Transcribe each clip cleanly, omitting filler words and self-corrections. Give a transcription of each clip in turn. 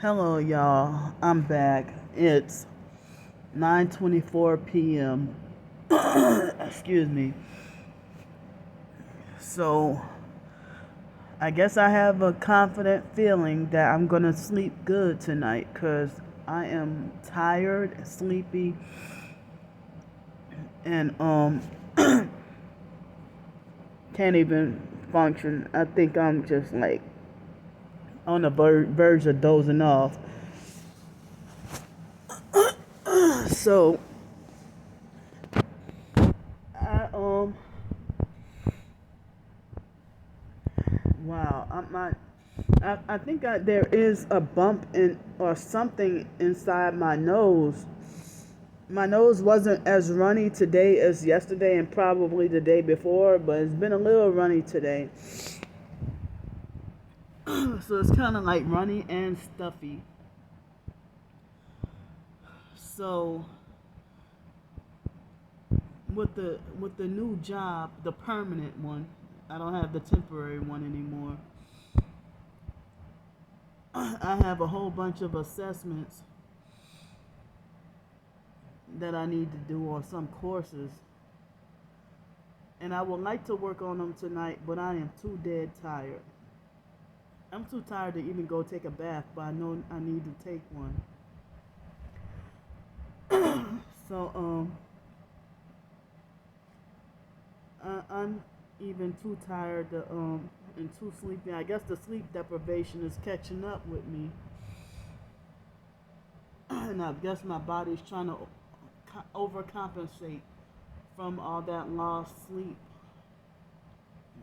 Hello, y'all. I'm back. It's 9:24 p.m. Excuse me. So, I guess I have a confident feeling that I'm gonna sleep good tonight because I am tired, sleepy, and can't even function. I think I'm just like on the verge of dozing off. So, I wow, I'm not. I think there is a bump in or something inside my nose. My nose wasn't as runny today as yesterday and probably the day before, but it's been a little runny today. So it's kind of like runny and stuffy. So with the new job, the permanent one, I don't have the temporary one anymore. I have a whole bunch of assessments that I need to do on some courses. And I would like to work on them tonight, but I am too dead tired. I'm too tired to even go take a bath, but I know I need to take one. So, I'm even too tired to, and too sleepy. I guess the sleep deprivation is catching up with me. And I guess my body's trying to overcompensate from all that lost sleep.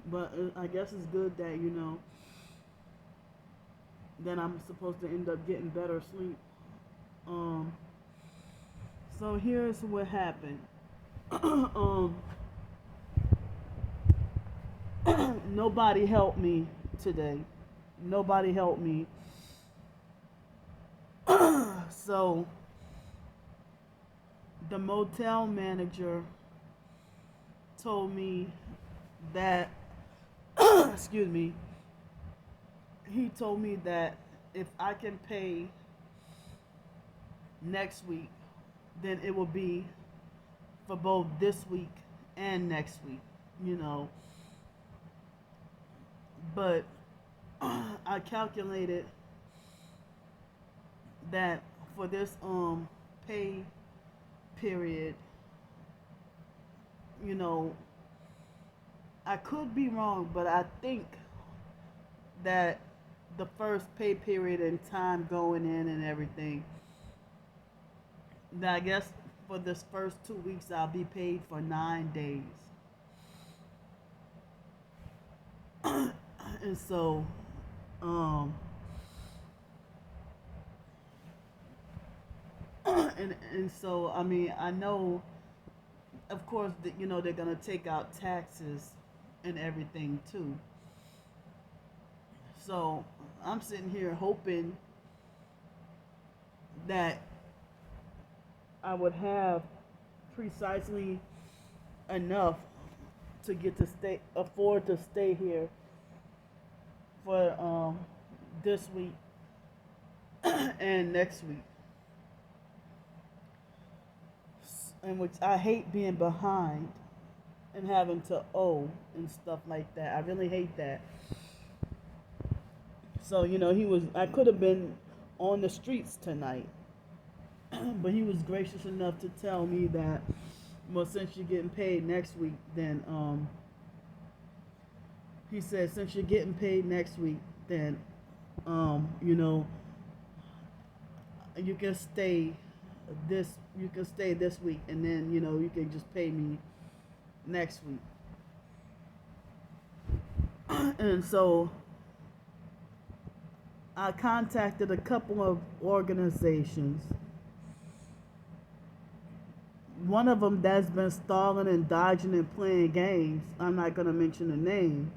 But I guess it's good that, that I'm supposed to end up getting better sleep. Um, so here's what happened. um, Nobody helped me today. Nobody helped me. So the motel manager told me that, excuse me, he told me that if I can pay next week, then it will be for both this week and next week, you know. But I calculated that for this pay period, you know, I could be wrong, but I think that the first pay period and time going in and everything, that I guess for this first 2 weeks I'll be paid for 9 days. And so, um, and so I mean I know, of course, that they're gonna take out taxes and everything too. So I'm sitting here hoping that I would have precisely enough to get to afford to stay here for this week and next week. In which I hate being behind and having to owe and stuff like that. I really hate that. So, I could have been on the streets tonight, but he was gracious enough to tell me that, well, since you're getting paid next week, then, he said, since you're getting paid next week, then, you know, you can stay this week, and then, you can just pay me next week. And so I contacted a couple of organizations. One of them that's been stalling and dodging and playing games, I'm not going to mention the name,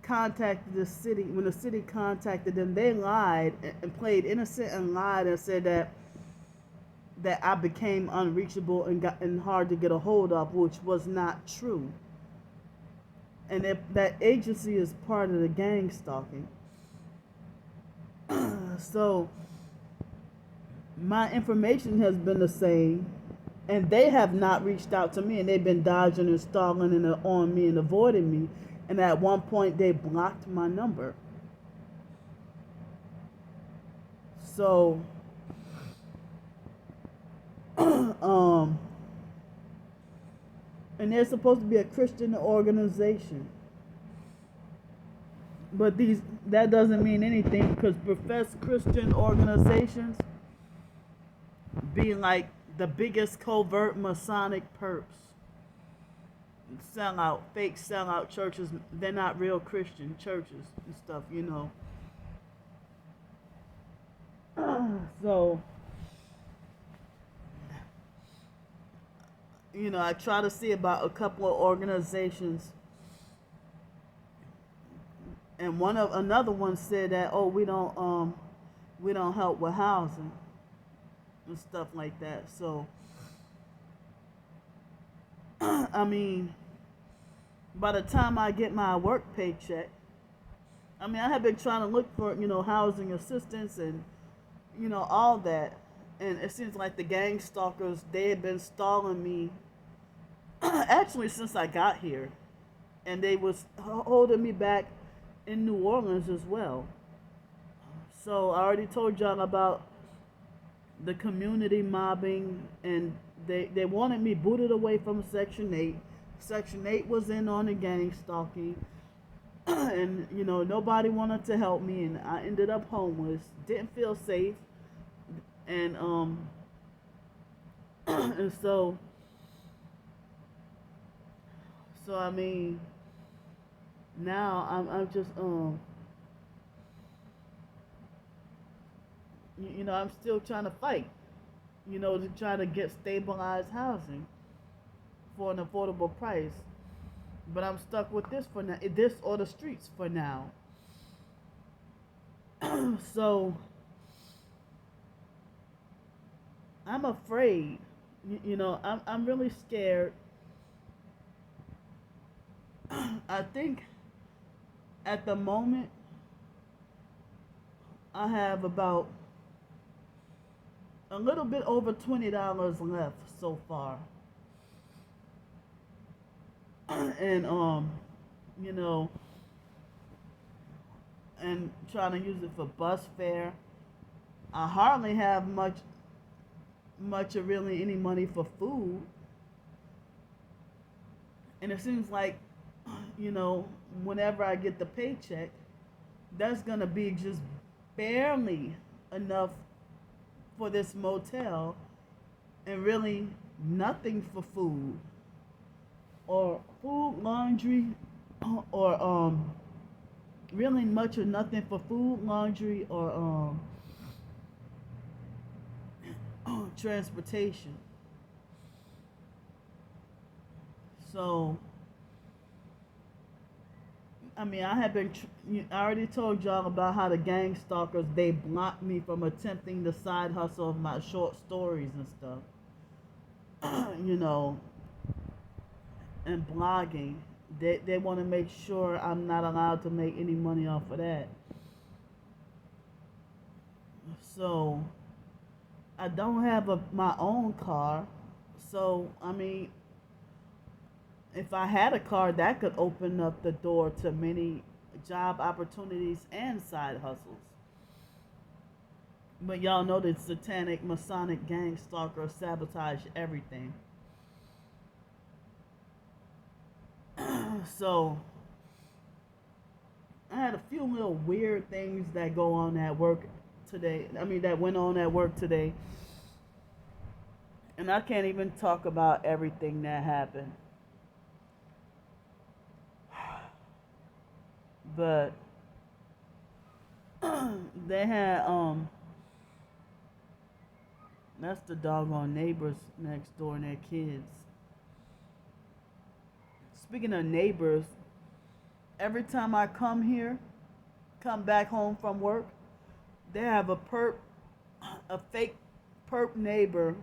contacted the city. When the city contacted them, they lied and played innocent and lied and said that I became unreachable and hard to get a hold of, which was not true. and that agency is part of the gang stalking. So my information has been the same, and they have not reached out to me, and they've been dodging and stalling and on me and avoiding me. And at one point, they blocked my number. So, and they're supposed to be a Christian organization, but that doesn't mean anything, because professed Christian organizations be like the biggest covert Masonic perps. Fake sellout churches. They're not real Christian churches and stuff, you know. So, you know, I try to see about a couple of organizations, and another one said that, oh, we don't help with housing and stuff like that. So, I mean, by the time I get my work paycheck, I mean, I have been trying to look for, you know, housing assistance and, you know, all that. And it seems like the gang stalkers, they have been stalling me actually since I got here. And they was holding me back in New Orleans as well. So I already told y'all about the community mobbing, and they wanted me booted away from Section 8. Section 8 was in on the gang stalking. And, you know, nobody wanted to help me, and I ended up homeless. Didn't feel safe. And, and so I mean, now I'm just, you know, I'm still trying to fight, you know, to try to get stabilized housing for an affordable price. But I'm stuck with this for now, this or the streets for now. So I'm afraid, you know, I'm really scared. I think at the moment I have about a little bit over $20 left so far. And you know, and trying to use it for bus fare. I hardly have much or really any money for food. And it seems like, you know, whenever I get the paycheck, that's gonna be just barely enough for this motel, and really nothing for food, or food, laundry, or really much or nothing for food, laundry, or transportation. So, I mean, I already told y'all about how the gang stalkers, they blocked me from attempting the side hustle of my short stories and stuff. You know, and blogging. They want to make sure I'm not allowed to make any money off of that. So, I don't have my own car. So, I mean, if I had a car, that could open up the door to many job opportunities and side hustles. But y'all know that satanic Masonic gang stalkers sabotage everything. So I had a few little weird things that go on at work today. I mean, that went on at work today. And I can't even talk about everything that happened. But they had that's the doggone neighbors next door and their kids. Speaking of neighbors, every time I come back home from work, they have a fake perp neighbor.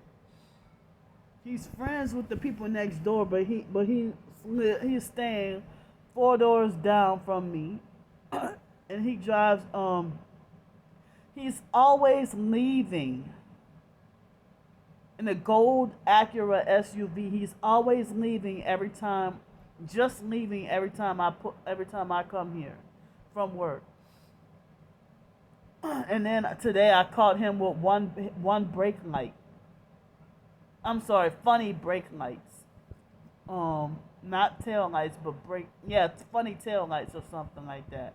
He's friends with the people next door, but he's staying four doors down from me, and he drives. He's always leaving in a gold Acura SUV. He's always leaving every time, just leaving every time I come here from work. And then today I caught him with one brake light. I'm sorry, funny brake lights. Not tail lights, but brake. Yeah, funny tail lights or something like that.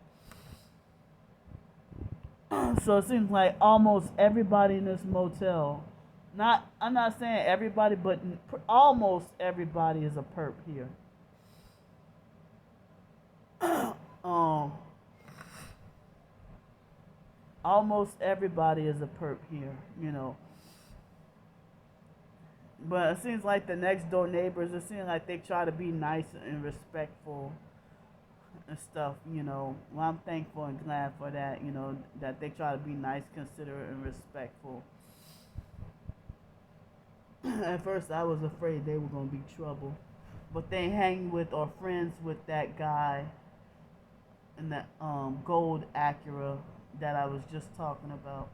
So it seems like almost everybody in this motel, I'm not saying everybody, but almost everybody is a perp here. um, Almost everybody is a perp here, you know. But it seems like the next door neighbors, it seems like they try to be nice and respectful and stuff, you know. Well, I'm thankful and glad for that, you know, that they try to be nice, considerate, and respectful. At first, I was afraid they were going to be trouble. But they hang with or friends with that guy in that gold Acura that I was just talking about,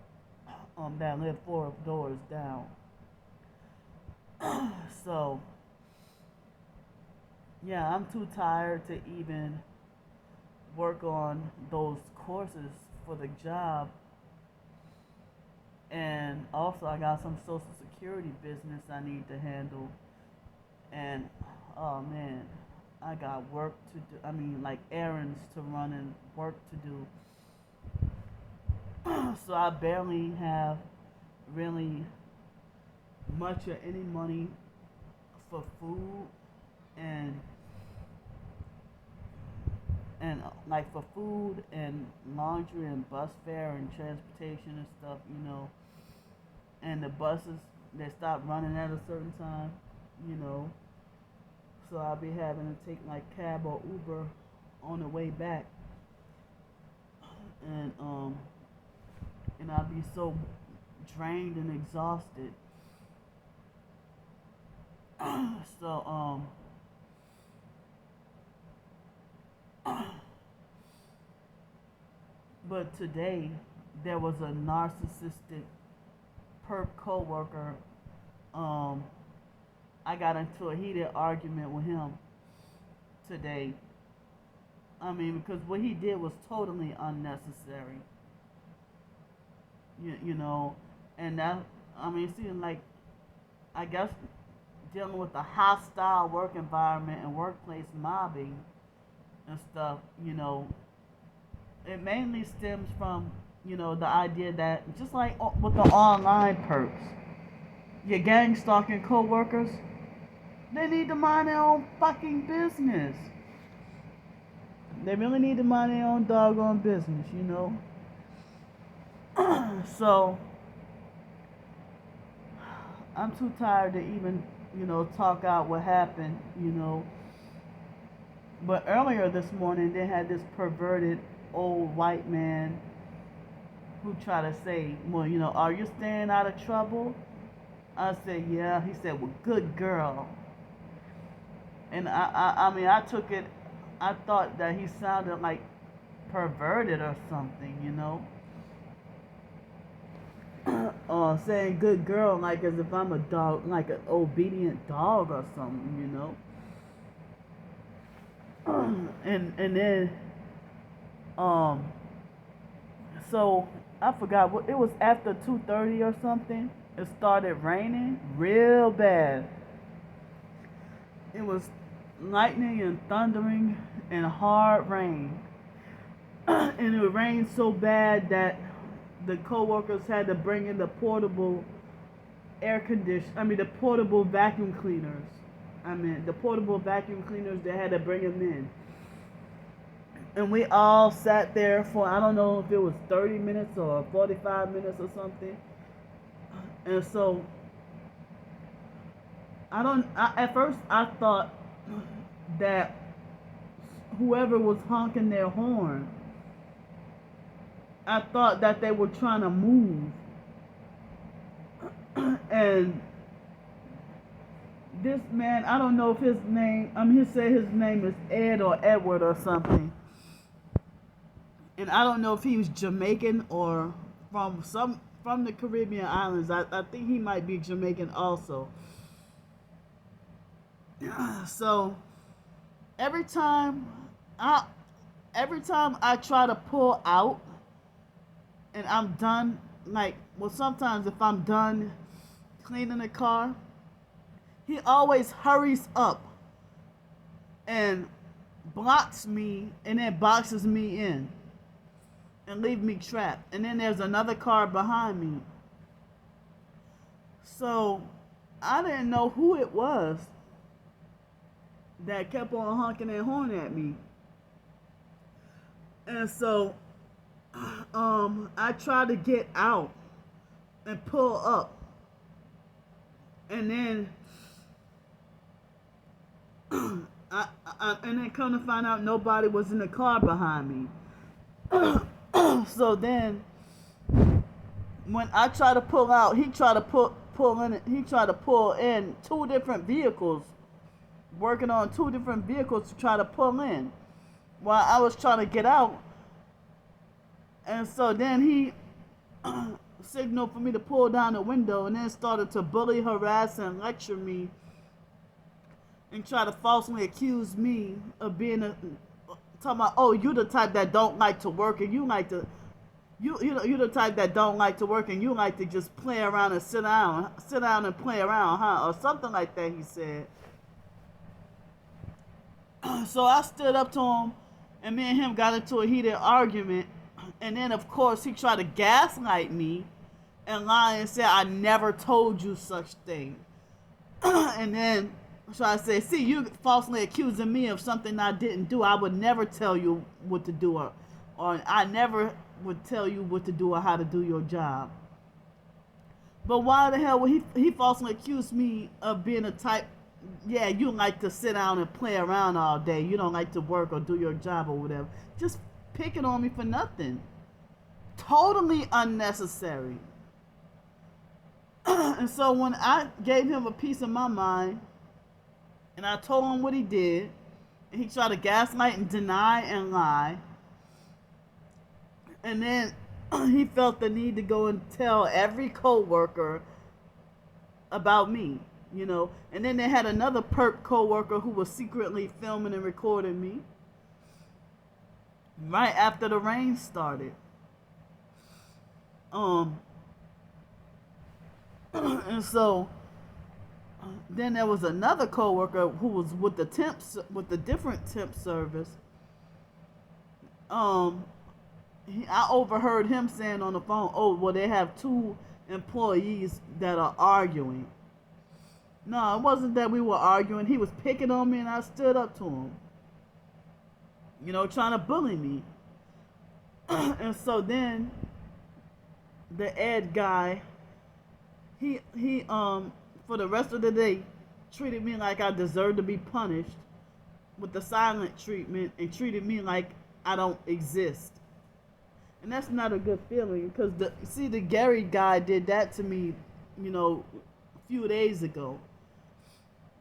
that lived four doors down. So, yeah, I'm too tired to even work on those courses for the job. And also, I got some Social Security business I need to handle. And, oh man, I got work to do. I mean, like errands to run and work to do. So I barely have really much or any money for food and like for food and laundry and bus fare and transportation and stuff, you know. And the buses, they stop running at a certain time, you know. So I'll be having to take like cab or Uber on the way back. And I'll be so drained and exhausted. So but today there was a narcissistic perp coworker. I got into a heated argument with him today. I mean, because what he did was totally unnecessary. You know, and that, I mean, it seemed like, I guess, dealing with a hostile work environment and workplace mobbing and stuff, you know, it mainly stems from, you know, the idea that just like with the online perks, your gang stalking coworkers, they need to mind their own fucking business. They really need to mind their own doggone business, you know. So I'm too tired to even, you know, talk out what happened, you know. But earlier this morning, they had this perverted old white man who tried to say, well, you know, are you staying out of trouble? I said, yeah. He said, well, good girl. And I mean, I took it, I thought that he sounded like perverted or something, you know. Saying good girl like as if I'm a dog, like an obedient dog or something, you know. And then so I forgot what it was, after 2:30 or something. It started raining real bad. It was lightning and thundering and hard rain. And it rained so bad that the co-workers had to bring in the portable the portable vacuum cleaners. The portable vacuum cleaners, they had to bring them in. And we all sat there for, I don't know if it was 30 minutes or 45 minutes or something. And so, at first I thought that whoever was honking their horn, I thought that they were trying to move. And this man, I don't know if his name, he said his name is Ed or Edward or something. And I don't know if he was Jamaican or from the Caribbean islands. I think he might be Jamaican also. So every time I try to pull out and I'm done, sometimes if I'm done cleaning the car, he always hurries up and blocks me and then boxes me in and leave me trapped. And then there's another car behind me. So I didn't know who it was that kept on honking and horning at me. And so I tried to get out and pull up. And then and then come to find out nobody was in the car behind me. So then when I tried to pull out, he tried to pull in two different vehicles, working on two different vehicles to try to pull in while I was trying to get out. And so then he signaled for me to pull down the window and then started to bully, harass, and lecture me and try to falsely accuse me of being talking about, oh, you the type that don't like to work and you the type that don't like to work and you like to just play around and sit down and play around, huh? Or something like that, he said. So I stood up to him and me and him got into a heated argument. And then, of course, he tried to gaslight me and lie and say, I never told you such thing. And then, so I said, see, you falsely accusing me of something I didn't do. I would never tell you what to do or I never would tell you what to do or how to do your job. But why the hell would he falsely accuse me of being a type, yeah, you like to sit down and play around all day. You don't like to work or do your job or whatever. Just picking on me for nothing. Totally unnecessary. And so when I gave him a piece of my mind and I told him what he did, and he tried to gaslight and deny and lie, and then he felt the need to go and tell every coworker about me, you know. And then they had another perp coworker who was secretly filming and recording me right after the rain started. And so then there was another coworker who was with the different temp service. I overheard him saying on the phone, oh, well, they have two employees that are arguing. No, it wasn't that we were arguing. He was picking on me and I stood up to him, you know, trying to bully me. And so then the Ed guy, he for the rest of the day treated me like I deserved to be punished with the silent treatment and treated me like I don't exist. And that's not a good feeling because the Gary guy did that to me, you know, a few days ago.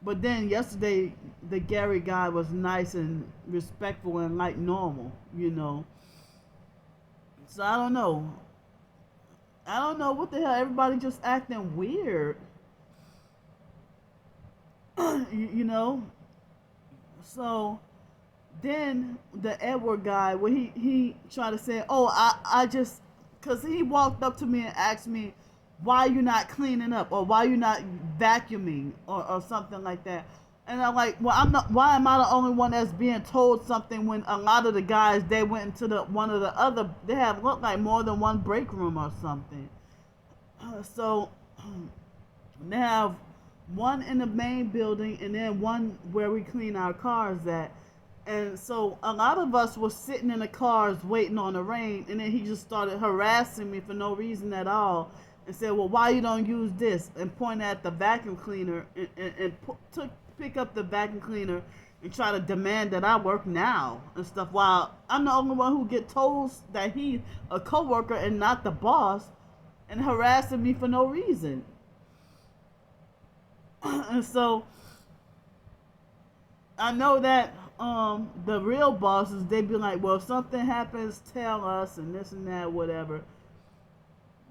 But then yesterday, the Gary guy was nice and respectful and like normal, you know. So I don't know. I don't know what the hell. Everybody just acting weird. You know? So then the Edward guy, when he tried to say, oh, I just, because he walked up to me and asked me, why you not cleaning up or why you not vacuuming or something like that. And I'm like, well, why am I the only one that's being told something when a lot of the guys, they went into one of the other, they have looked like more than one break room or something. So they have one in the main building and then one where we clean our cars at. And so a lot of us were sitting in the cars waiting on the rain, and then he just started harassing me for no reason at all and said, well, why you don't use this? And pointed at the vacuum cleaner and pick up the vacuum cleaner and try to demand that I work now and stuff, while I'm the only one who get told that he's a coworker and not the boss, and harassing me for no reason. And so I know that the real bosses, they be like, well, if something happens, tell us and this and that, whatever.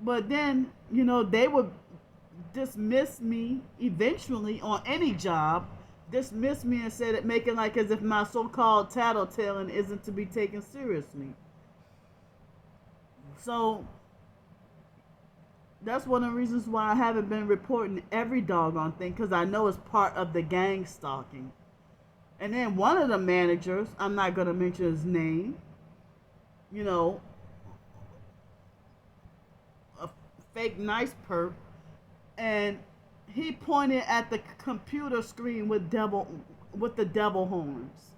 But then, they would dismiss me eventually on any job, dismiss me and say that, making like as if my so-called tattletaling isn't to be taken seriously. So that's one of the reasons why I haven't been reporting every doggone thing, because I know it's part of the gang stalking. And then one of the managers, I'm not going to mention his name, you know, a fake nice perp, and he pointed at the computer screen with the devil horns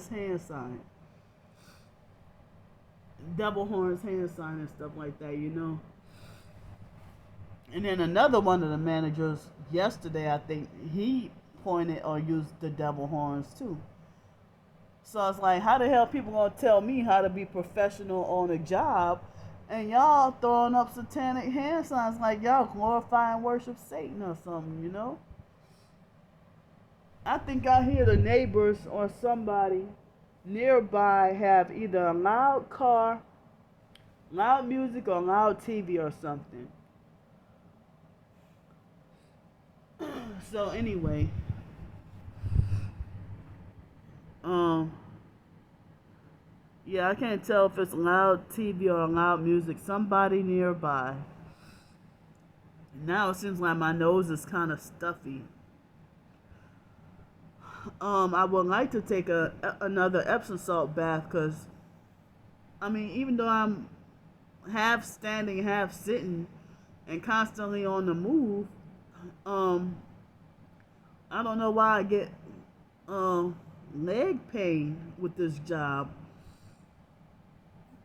hand sign, devil horns hand sign and stuff like that. And then another one of the managers yesterday, I think he pointed or used the devil horns too. So it's like, how the hell people gonna tell me how to be professional on a job, and y'all throwing up satanic hand signs like y'all glorify and worship Satan or something? I think I hear the neighbors or somebody nearby have either a loud car, loud music, or loud TV or something. So anyway, yeah, I can't tell if it's loud TV or loud music. Somebody nearby. Now it seems like my nose is kind of stuffy. I would like to take another Epsom salt bath, because, even though I'm half standing, half sitting, and constantly on the move, I don't know why I get leg pain with this job,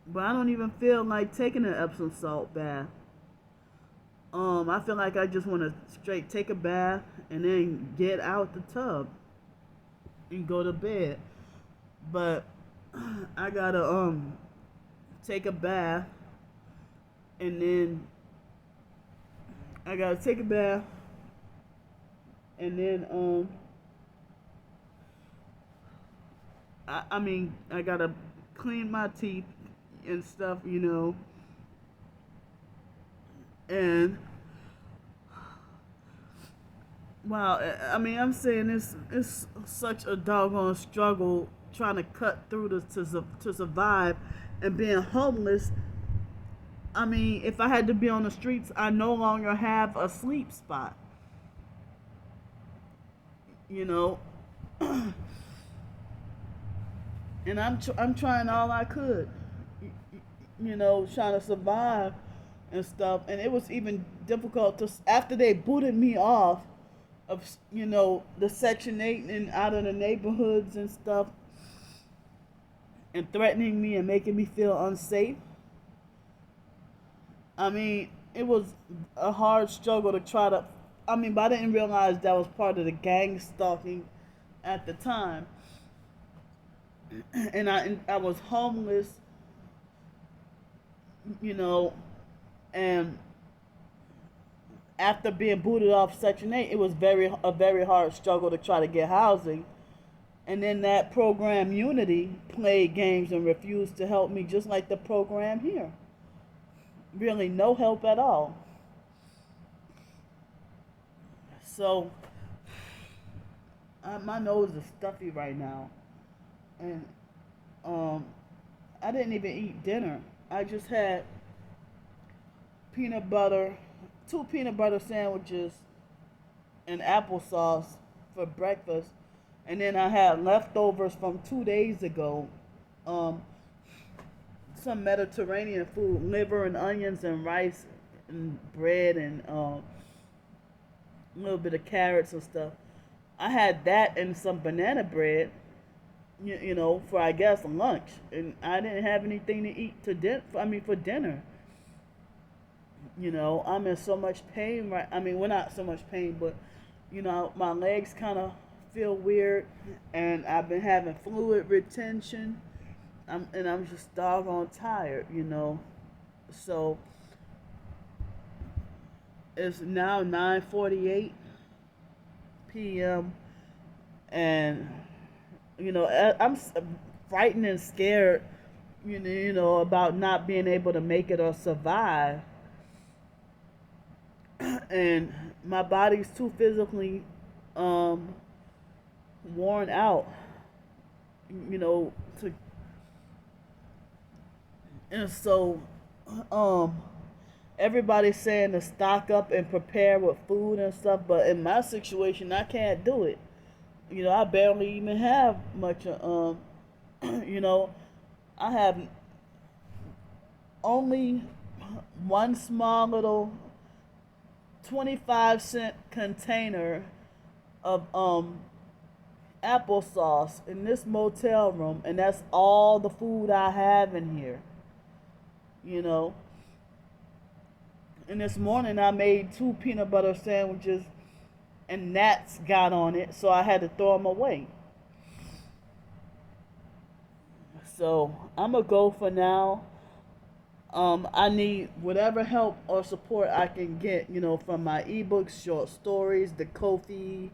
but I don't even feel like taking an Epsom salt bath. I feel like I just want to straight take a bath and then get out the tub and go to bed. But I gotta take a bath, and then I gotta take a bath, and then I gotta clean my teeth and stuff, and wow, I'm saying it's such a doggone struggle trying to cut through to survive, and being homeless. If I had to be on the streets, I no longer have a sleep spot. And I'm trying all I could, trying to survive and stuff. And it was even difficult to, after they booted me off of the Section 8 and out of the neighborhoods and stuff, and threatening me and making me feel unsafe. It was a hard struggle to try to. But I didn't realize that was part of the gang stalking at the time. And I was homeless, and after being booted off Section 8, it was a very hard struggle to try to get housing. And then that program Unity played games and refused to help me, just like the program here. Really no help at all. So my nose is stuffy right now. And I didn't even eat dinner. I just had two peanut butter sandwiches and applesauce for breakfast. And then I had leftovers from 2 days ago. Some Mediterranean food, liver and onions and rice and bread and a little bit of carrots and stuff. I had that and some banana bread, for, I guess, lunch. And I didn't have anything to eat for dinner. I'm in so much pain right. Well, not so much pain, but my legs kind of feel weird, and I've been having fluid retention. I'm just doggone tired, So it's now 9:48 p.m. And I'm frightened and scared, about not being able to make it or survive. And my body's too physically um, worn out, to, and so um, everybody's saying to stock up and prepare with food and stuff, but in my situation, I can't do it. I barely even have much. You know, I have only one small little 25-cent container of applesauce in this motel room, and that's all the food I have in here. You know, and this morning I made two peanut butter sandwiches, and gnats got on it, so I had to throw them away. So I'm gonna go for now. I need whatever help or support I can get, from my ebooks, short stories, the Ko-fi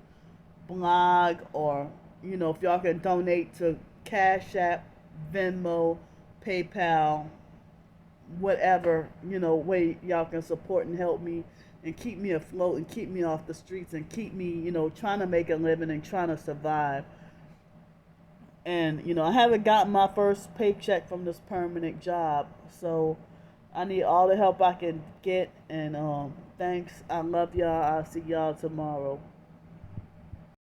blog, or if y'all can donate to Cash App, Venmo, PayPal, whatever way y'all can support and help me and keep me afloat and keep me off the streets and keep me trying to make a living and trying to survive. And I haven't gotten my first paycheck from this permanent job, so I need all the help I can get. And thanks. I love y'all. I'll see y'all tomorrow.